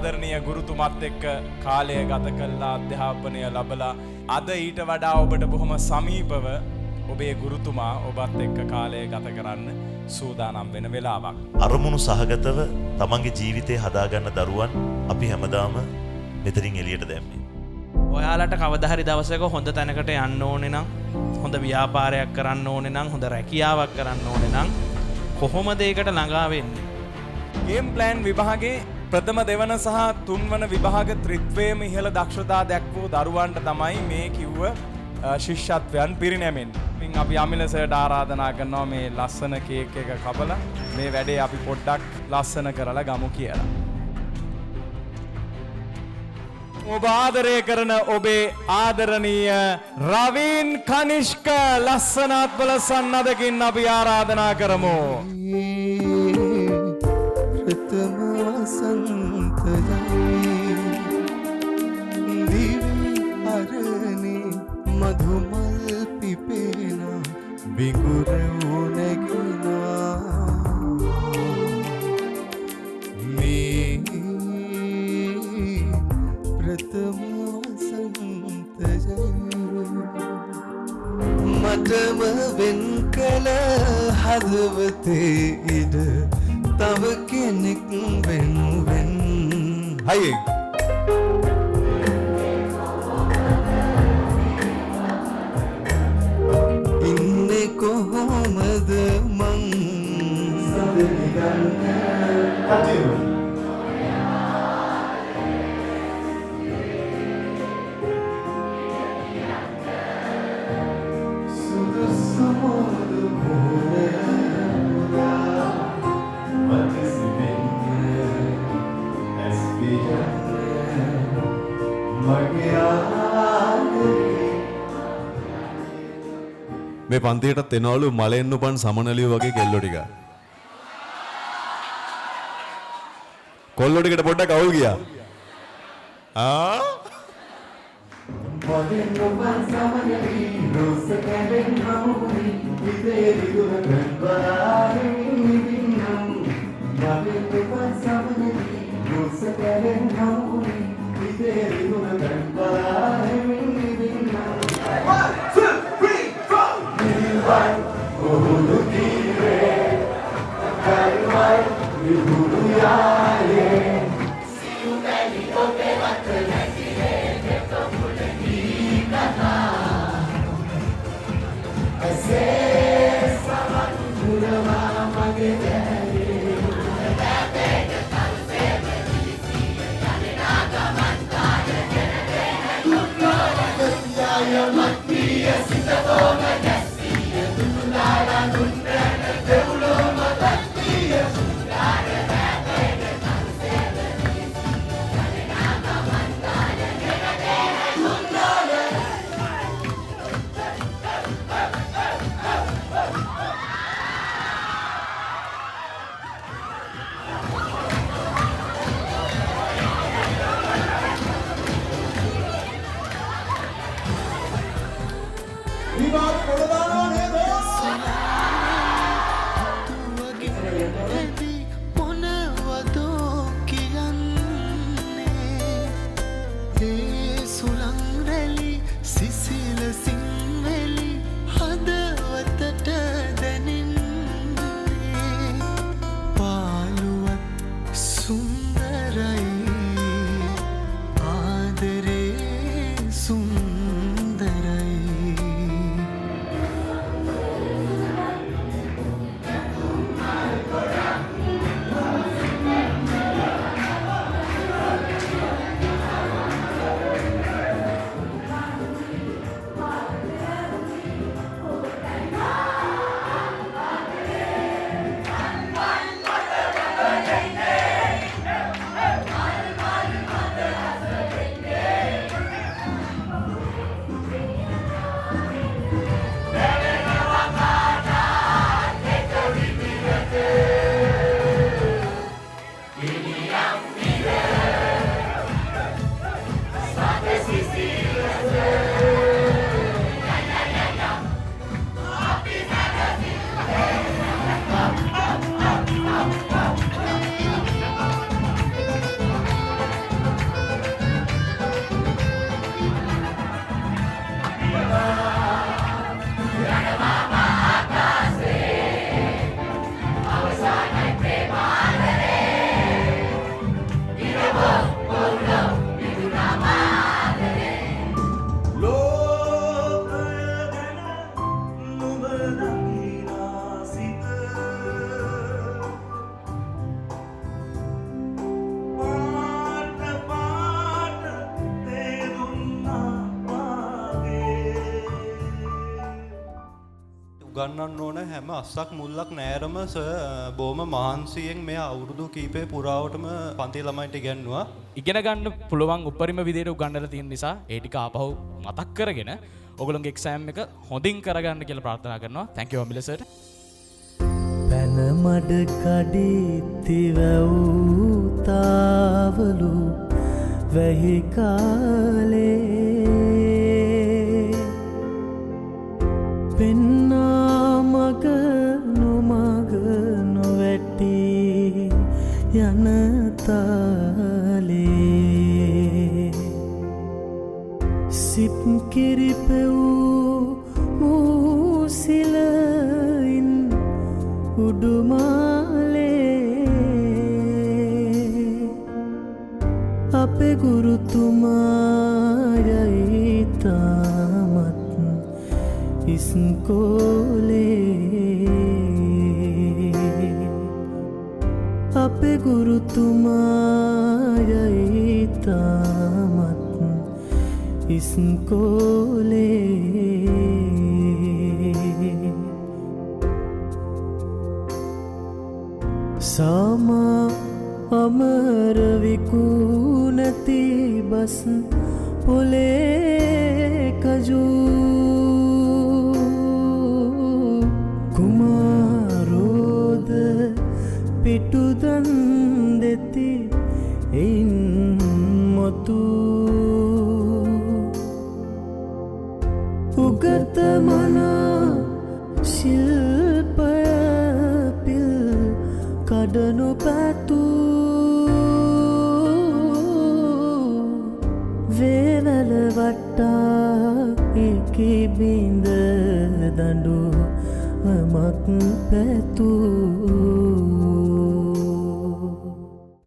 ආදරණීය ගුරුතුමත් එක්ක කාලය ගත කළා අධ්‍යාපනය ලැබලා අද ඊට වඩා ඔබට බොහොම සමීපව ඔබේ ගුරුතුමා ඔබත් එක්ක කාලය ගත කරන්න සූදානම් වෙන වෙලාවක්. අරමුණු සහගතව තමන්ගේ ජීවිතේ හදාගන්න දරුවන් අපි හැමදාම මෙතනින් එළියට දැම්මේ. ඔයාලට කවදා හරි දවසක හොඳ තැනකට යන්න ඕනේ නම්, හොඳ ව්‍යාපාරයක් කරන්න ඕනේ නම්, හොඳ රැකියාවක් කරන්න ඕනේ නම් කොහොමද ඒකට ළඟා වෙන්නේ? ගේම් ප්ලෑන් විභාගේ ප්‍රථම දෙවන සහ තුන්වන විභාග ත්‍රිත්වයේම ඉහළ දක්ෂතා දැක්වූ දරුවන්ට තමයි මේ කිව්ව ශිෂ්‍යත්වයන් පිරිනැමෙන්නේ. ඉතින් අපි අමිල සර්ට ආරාධනා කරනවා මේ ලස්සන කේක් එක කපලා මේ වැඩේ අපි පොඩ්ඩක් ලස්සන කරලා ගමු කියලා. ඔබ ආදරය කරන ඔබේ ආදරණීය රවීන් කනිෂ්ක ලස්සනත් බල සන්නදකින් අපි ආරාධනා කරමු. ප්‍රථම වසන්තයයි දිවි අරණේ මධුමල් පිපෙන විගුර නැගිනා මේ ප්‍රථම වසන්තයයි මටම වෙන් කළ හදවතේ ඉඩ තව කෙනෙක් වෙනුවෙන් හයි ඉන්නේ කොහොමද මං සදනිගන්න කටියු මේ පන්තියටත් එනවලු මලෙන් උපන් සමනලියෝ වගේ කෙල්ලෝ ටික. කොල්ලෝ ටිකට පොඩ්ඩක් අවුල් ගියා. මලෙන් උපන් සමනලියෝ සකෙන් හමුනි විදේ විදුන බාරින් නිදින්නම් මලෙන් උපන් සමනලියෝ සකෙන් හමුනි විදේ විදුන බාරින් නිදින්නම් Uhulu kire, karimai, uhulu yaye. Siu beli ope wate nakire, beto pule nikata. Ase saman purama magedari. Bebe ke talu se beli si, yane na උගන්වන්න ඕන හැම අස්සක් මුල්ලක් නෑරම බොහොම මහන්සියෙන් මේ අවුරුදු කීපේ පුරාවටම පන්ති ළමයින්ට ඉගැන්නුවා. ඉගෙන ගන්න පුළුවන් උපරිම විදිහට උගන්වලා තියෙන නිසා ඒ ටික ආපහු මතක් කරගෙන ඔයගොල්ලෝගේ එක්සෑම් එක හොඳින් කරගන්න කියලා ප්‍රාර්ථනා කරනවා. thank you Amila sir. පැන මඩ කඩිතිවැව්තාවලු වැහි කාලේ පෙන්නා මග නොමග නොවැටි යන තාලේ සිප් කිරිපෙවූ මූසිලයින් උඩුමාලේ අපේ ගුරුතුමායයි තාමත් ඉස්කෝලේ අපේ ගුරුතුමායයි තාමත් ඉස්කෝලේ සාමා අමර විකුණති බස් පොලේ කජූ කුමාරෝද පිටුදන් දෙති එයින් මොතු උගත මනා ශිල්පය පිල් කඩනු පැතු වේවැල වට්ටා එකි බිඳ දඬු මක් පැතු